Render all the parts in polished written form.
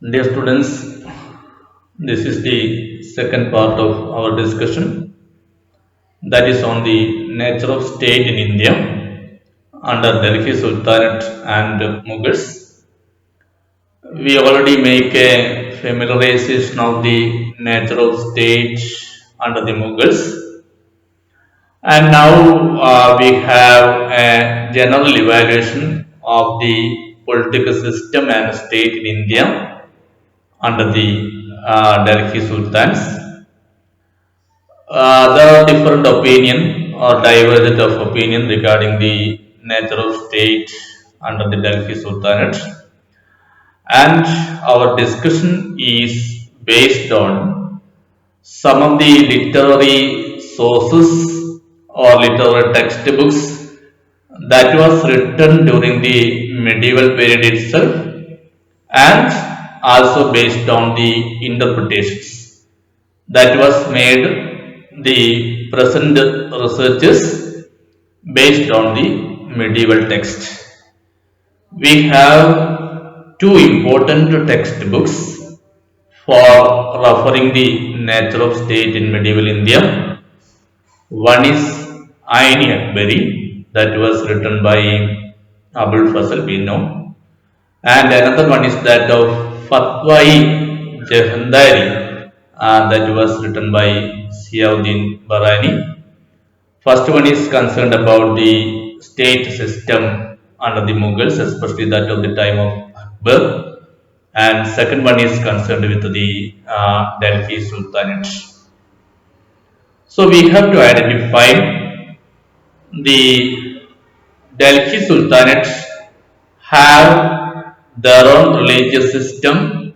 Dear students, this is the second part of our discussion that is on the nature of state in India under Delhi Sultanate and Mughals. We already make a familiarization of the nature of state under the Mughals, and now we have a general evaluation of the political system and state in India under the Delhi Sultans. There are different opinion or divergent of opinion regarding the nature of state under the Delhi Sultanate, and our discussion is based on some of the literary sources or literary textbooks that was written during the medieval period itself, and also based on the interpretations that was made the present researches based on the medieval text. We have two important textbooks for referring the nature of state in medieval India. One is Aini Akbari, that was written by Abul Fasal Bino, and another one is that of Fatwai Jahandari, that was written by Ziauddin Barani. First one is concerned about the state system under the Mughals, especially that of the time of Akbar, and second one is concerned with the Delhi Sultanate. So we have to identify the Delhi Sultanate have their own religious system,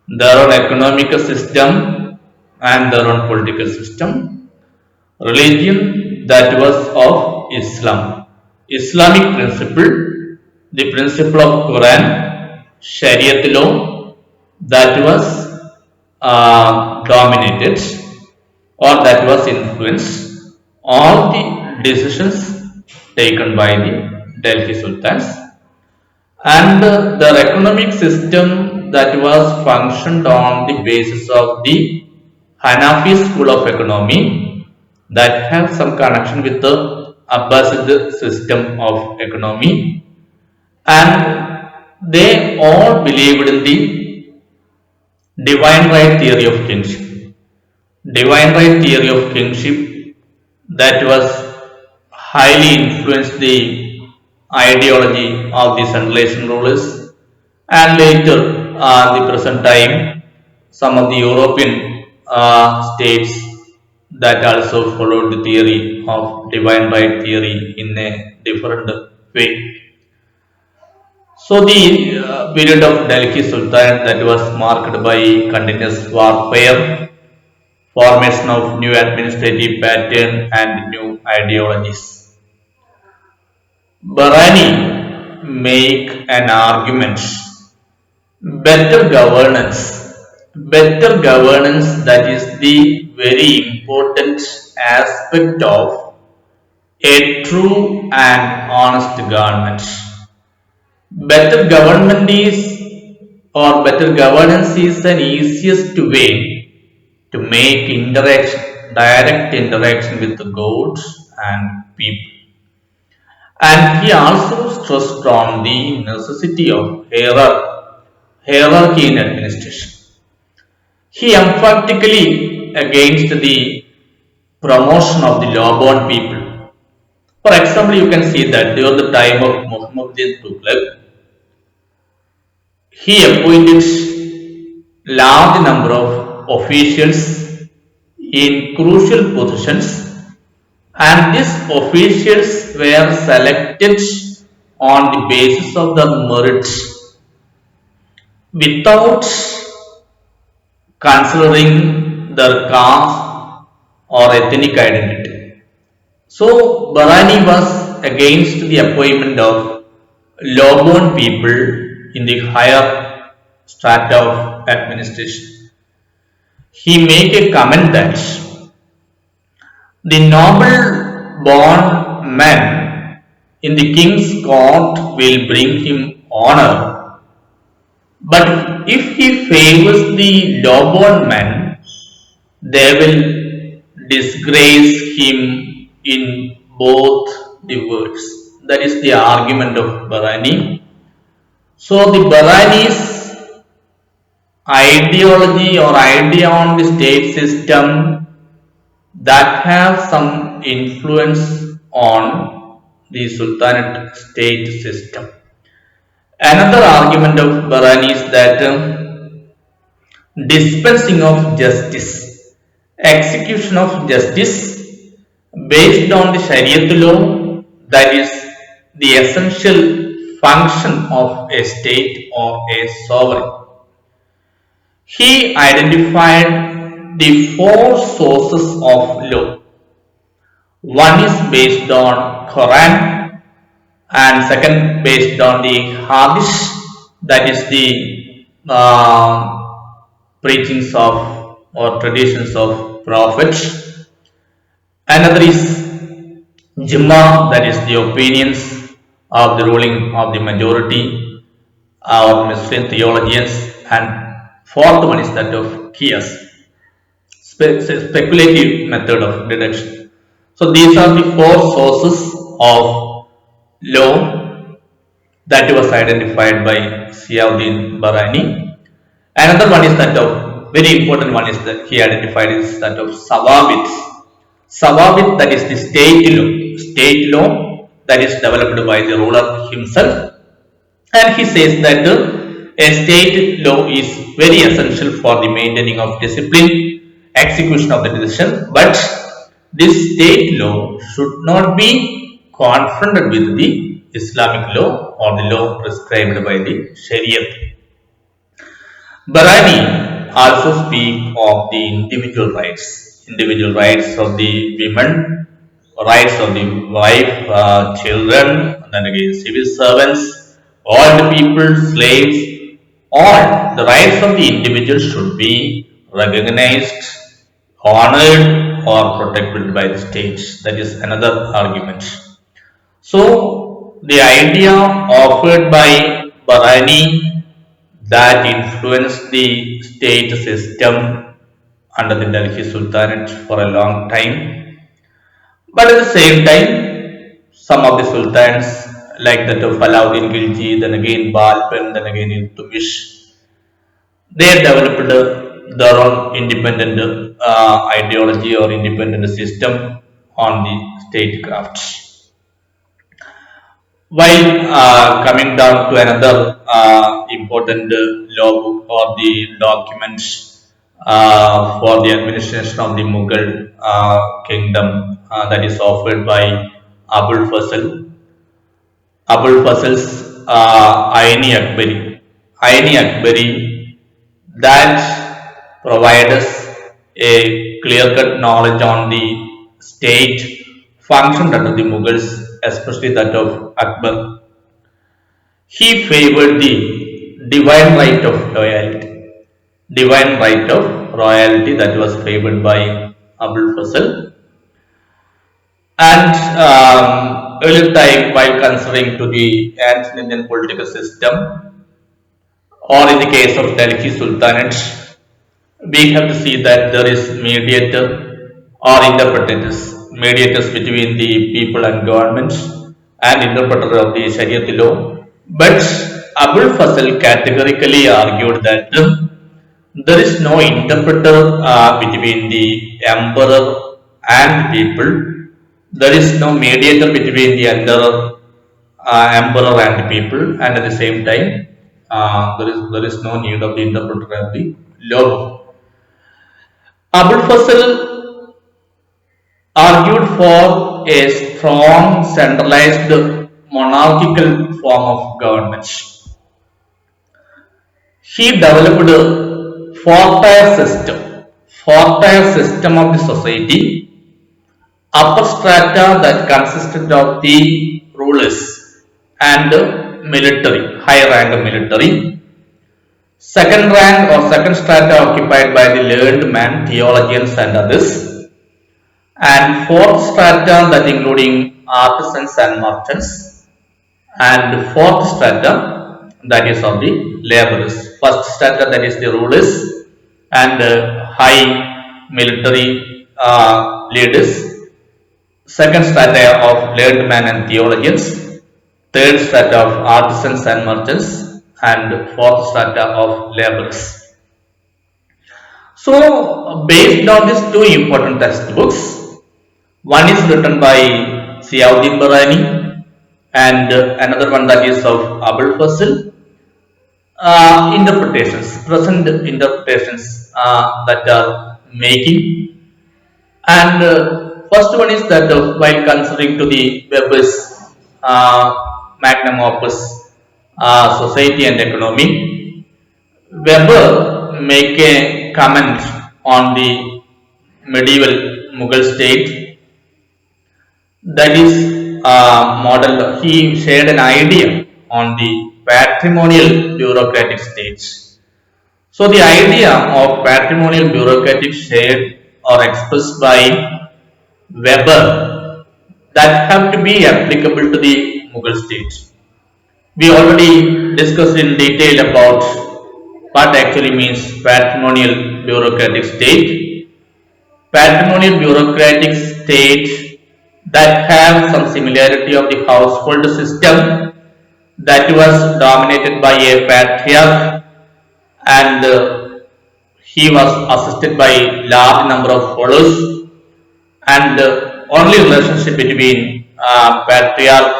their own economic system, and their own political system. Religion that was of Islam. Islamic principle, the principle of Quran, Shariat law, that was dominated or that was influenced all the decisions taken by the Delhi Sultans, and their economic system that was functioned on the basis of the Hanafi school of economy that have some connection with the Abbasid system of economy, and they all believed in the divine right theory of kingship. Divine right theory of kingship that was highly influenced the ideology of the centralization rulers, and later the present time some of the European states that also followed the theory of divine right theory in a different way. So the period of Delhi Sultanate that was marked by continuous warfare, formation of new administrative pattern and new ideologies. Barani make an argument better governance that is the very important aspect of a true and honest government. Better government is or better governance is an easiest way to make direct interaction with the gods and people. And he also stressed on the necessity of hierarchy in administration. He emphatically against the promotion of the low-born people. For example, you can see that during the time of Muhammadin Tughlaq, he appointed large number of officials in crucial positions, and these officials were selected on the basis of the merits without considering their caste or ethnic identity. So Barani was against the appointment of low-born people in the higher strata of administration. He made a comment that the noble born man in the king's court will bring him honor, But if he favors the low-born men, they will disgrace him in both the words. That is the argument of Barani. So the Barani's ideology or idea on the state system that have some influence on the Sultanate state system. Another argument of Barani is that dispensing of justice, execution of justice based on the Shariat law, that is the essential function of a state or a sovereign. He identified the four sources of law. One is based on Quran, and second based on the Hadith, that is the preachings of or traditions of prophets. Another is Jumma, that is the opinions of the ruling of the majority of Muslim theologians, and fourth one is that of Qiyas, speculative method of deduction. So these are the four sources of law that was identified by Ziauddin Barani. Another one is that of, very important one is that he identified is that of Sawabit. Sawabit, that is the state law that is developed by the ruler himself. And he says that a state law is very essential for the maintaining of discipline, execution of the decision, but this state law should not be confronted with the Islamic law or the law prescribed by the Shariat. Barani also speak of the individual rights of the women, rights of the wife, children, and then again civil servants, all the people, slaves, all the rights of the individual should be recognized, honored, or protected by the state. That is another argument. So the idea offered by Barani that influenced the state system under the Delhi Sultanate for a long time, but at the same time, some of the sultans like that of Alauddin Khilji, then again Balban, then again Iltutmish, they developed their own independent ideology or independent system on the statecraft. While coming down to another important law book or the documents for the administration of the Mughal kingdom that is offered by Abul Fasl. Abul Fasl's Aini Akbari, that provides us a clear-cut knowledge on the state functioned under the Mughals, especially that of Akbar. He favored the divine right of royalty that was favored by Abul Fasl. And earlier time, while considering to the ancient Indian political system, or in the case of Delhi Sultanate, we have to see that there is mediator or mediators between the people and government, and interpreter of the Shariat law. But Abul Fasl categorically argued that there is no interpreter between the emperor and people. There is no mediator between the emperor and people, and at the same time, there is no need of the interpreter of the law. Abul Fasl argued for a strong centralized monarchical form of government. He developed a four-tier system of the society. Upper strata that consisted of the rulers and military, high rank military. Second rank or second strata occupied by the learned men, theologians and others. And fourth strata that including artisans and merchants. And fourth strata that is of the laborers. first strata, that is the rulers and high military leaders. Second strata of learned men and theologians. Third strata of artisans and merchants. And fourth strata of laborers. So, based on these two important textbooks, one is written by Ziauddin Barani and another one that is of Abul Fazl. Present interpretations that are making. And first one is that while considering to the Weber's magnum opus, Society and Economy, Weber make a comment on the medieval Mughal state, that is model. He shared an idea on the patrimonial bureaucratic states. So the idea of patrimonial bureaucratic shared or expressed by Weber that have to be applicable to the Mughal states. We already discussed in detail about what actually means patrimonial bureaucratic state. Patrimonial bureaucratic state that have some similarity of the household system that was dominated by a patriarch, and he was assisted by large number of followers, and only relationship between patriarch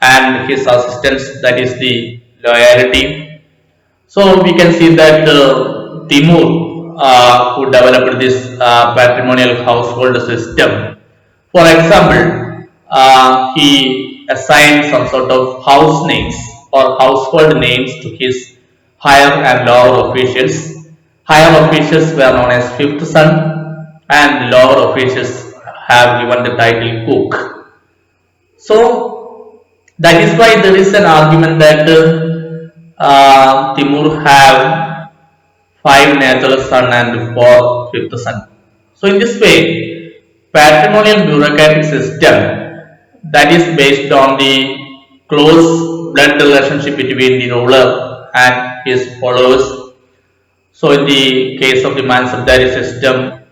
and his assistants, that is the loyalty. So we can see that Timur, who developed this patrimonial household system, for example, he assigned some sort of house names or household names to his higher and lower officials. Higher officials were known as fifth son, and lower officials have given the title cook. So that is why there is an argument that Timur have 5 natural son and 4 fifth son. So in this way, patrimonial bureaucratic system that is based on the close blood relationship between the ruler and his followers. So in the case of the Mansabdari system,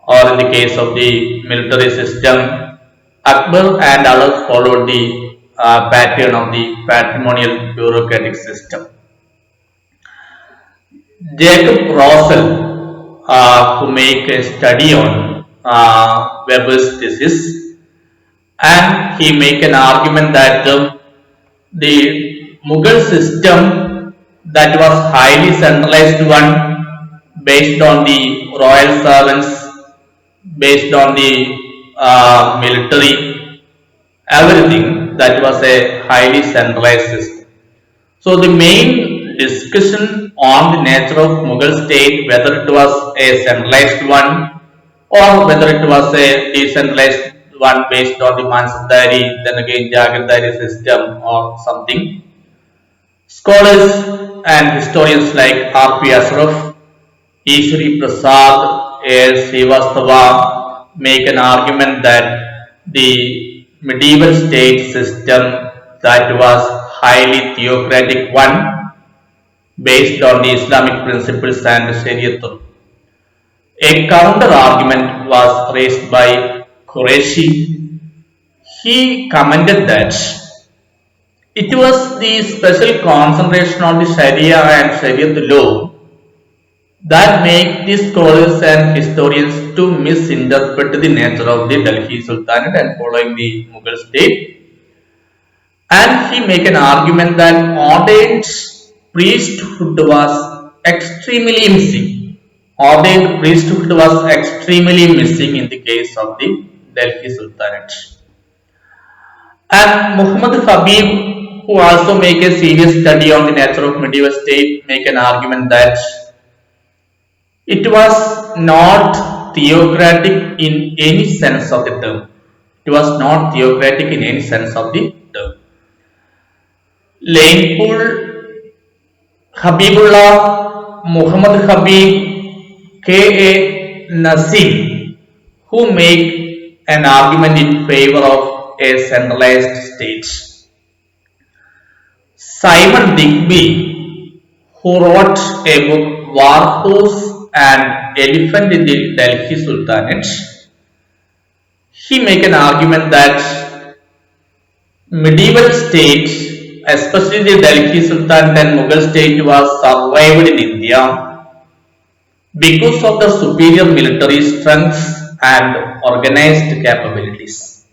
or in the case of the military system, Akbar and others followed the pattern of the patrimonial bureaucratic system. Jacob Russell, who make a study on Weber's thesis, and he make an argument that the Mughal system that was highly centralized one, based on the royal servants, based on the military, everything, that was a highly centralized system. So the main discussion on the nature of Mughal state, whether it was a centralized one or whether it was a decentralized one based on the Mansabdari, then again Jagirdari system or something. Scholars and historians like R.P. Ashraf, Ishwari Prasad, A. Srivastava make an argument that the medieval state system that was highly theocratic one, based on the Islamic principles and Shariatul. A counter argument was raised by Qureshi. He commented that it was the special concentration on the Sharia and Shariat law that make the scholars and historians to misinterpret the nature of the Delhi Sultanate and following the Mughal state. And he make an argument that ordained priesthood was extremely missing. Ordained priesthood was extremely missing in the case of the Delhi Sultanate. And Muhammad Habib, who also make a serious study on the nature of medieval state, make an argument that it was not theocratic in any sense of the term. It was not theocratic in any sense of the term. Lanepool, Habibullah, Muhammad Habib, K.A. Nassim, who make an argument in favor of a centralized state. Simon Digby, who wrote a book, War Horse and Elephant in the Delhi Sultanate. He make an argument that medieval state, especially the Delhi Sultanate and Mughal state, was survived in India because of the superior military strength and organized capabilities.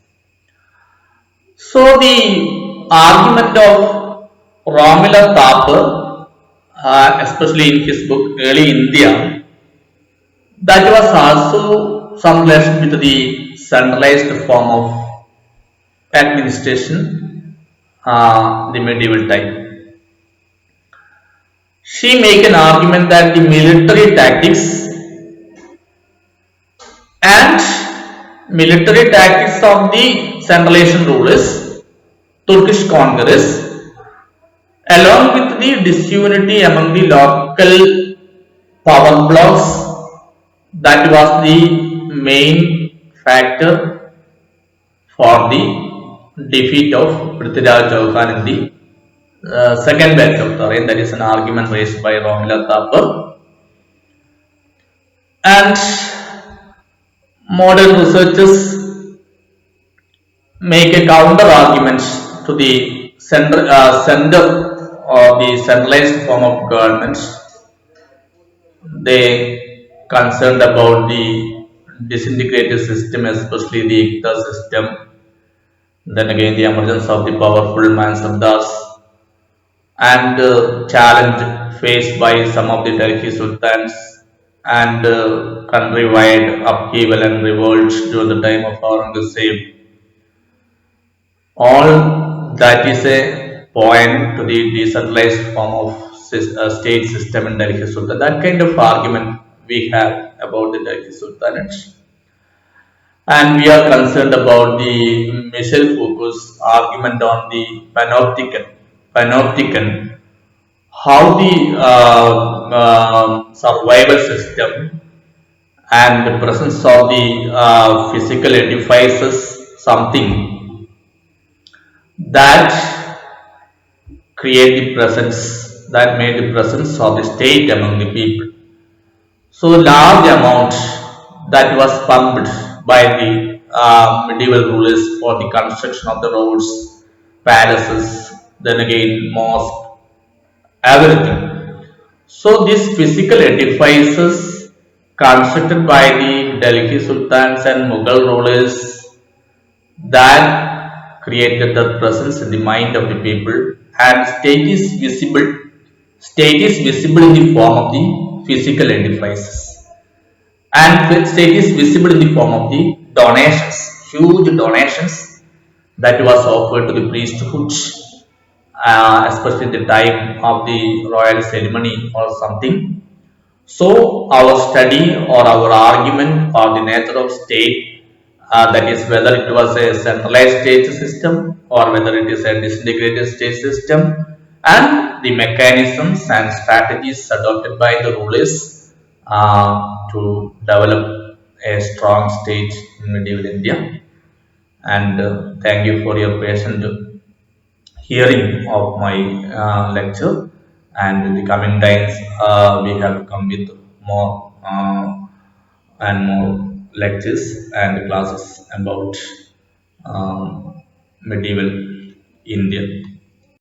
So the argument of Romila Thapar, especially in his book Early India, that was also some relation with the centralized form of administration, the medieval time. She make an argument that the military tactics and military tactics of the centralization rulers, Turkish conquerors, along with the disunity among the local power blocks, that was the main factor for the defeat of Prithviraj Chauhan in the second batch of Tarain. That is an argument raised by Romila Thapar. And modern researchers make a counter argument to the center or the centralized form of government. They concerned about the disintegrated system, especially the Ikta system. Then again, the emergence of the powerful Mansabdas and challenge faced by some of the Delhi sultans and countrywide upheaval and revolt during the time of Aurangzeb. All that is a point to the decentralized form of state system in Delhi Sultan. That kind of argument we have about the Delhi Sultanate. And we are concerned about the Michel Foucault's argument on the panopticon, how the survival system and the presence of the physical edifices something that create the presence that made the presence of the state among the people. So large amount that was pumped by the medieval rulers for the construction of the roads, palaces, then again mosque, everything. So these physical edifices constructed by the Delhi sultans and Mughal rulers that created the presence in the mind of the people, and state is visible in the form of the physical edifices, and state is visible in the form of the donations, huge donations that was offered to the priesthood, especially at the time of the royal ceremony or something. So our study or our argument or the nature of state, that is whether it was a centralized state system or whether it is a disintegrated state system, and the mechanisms and strategies adopted by the rulers to develop a strong state in medieval India. And thank you for your patient hearing of my lecture. And in the coming times, we have come with more and more lectures and classes about medieval India.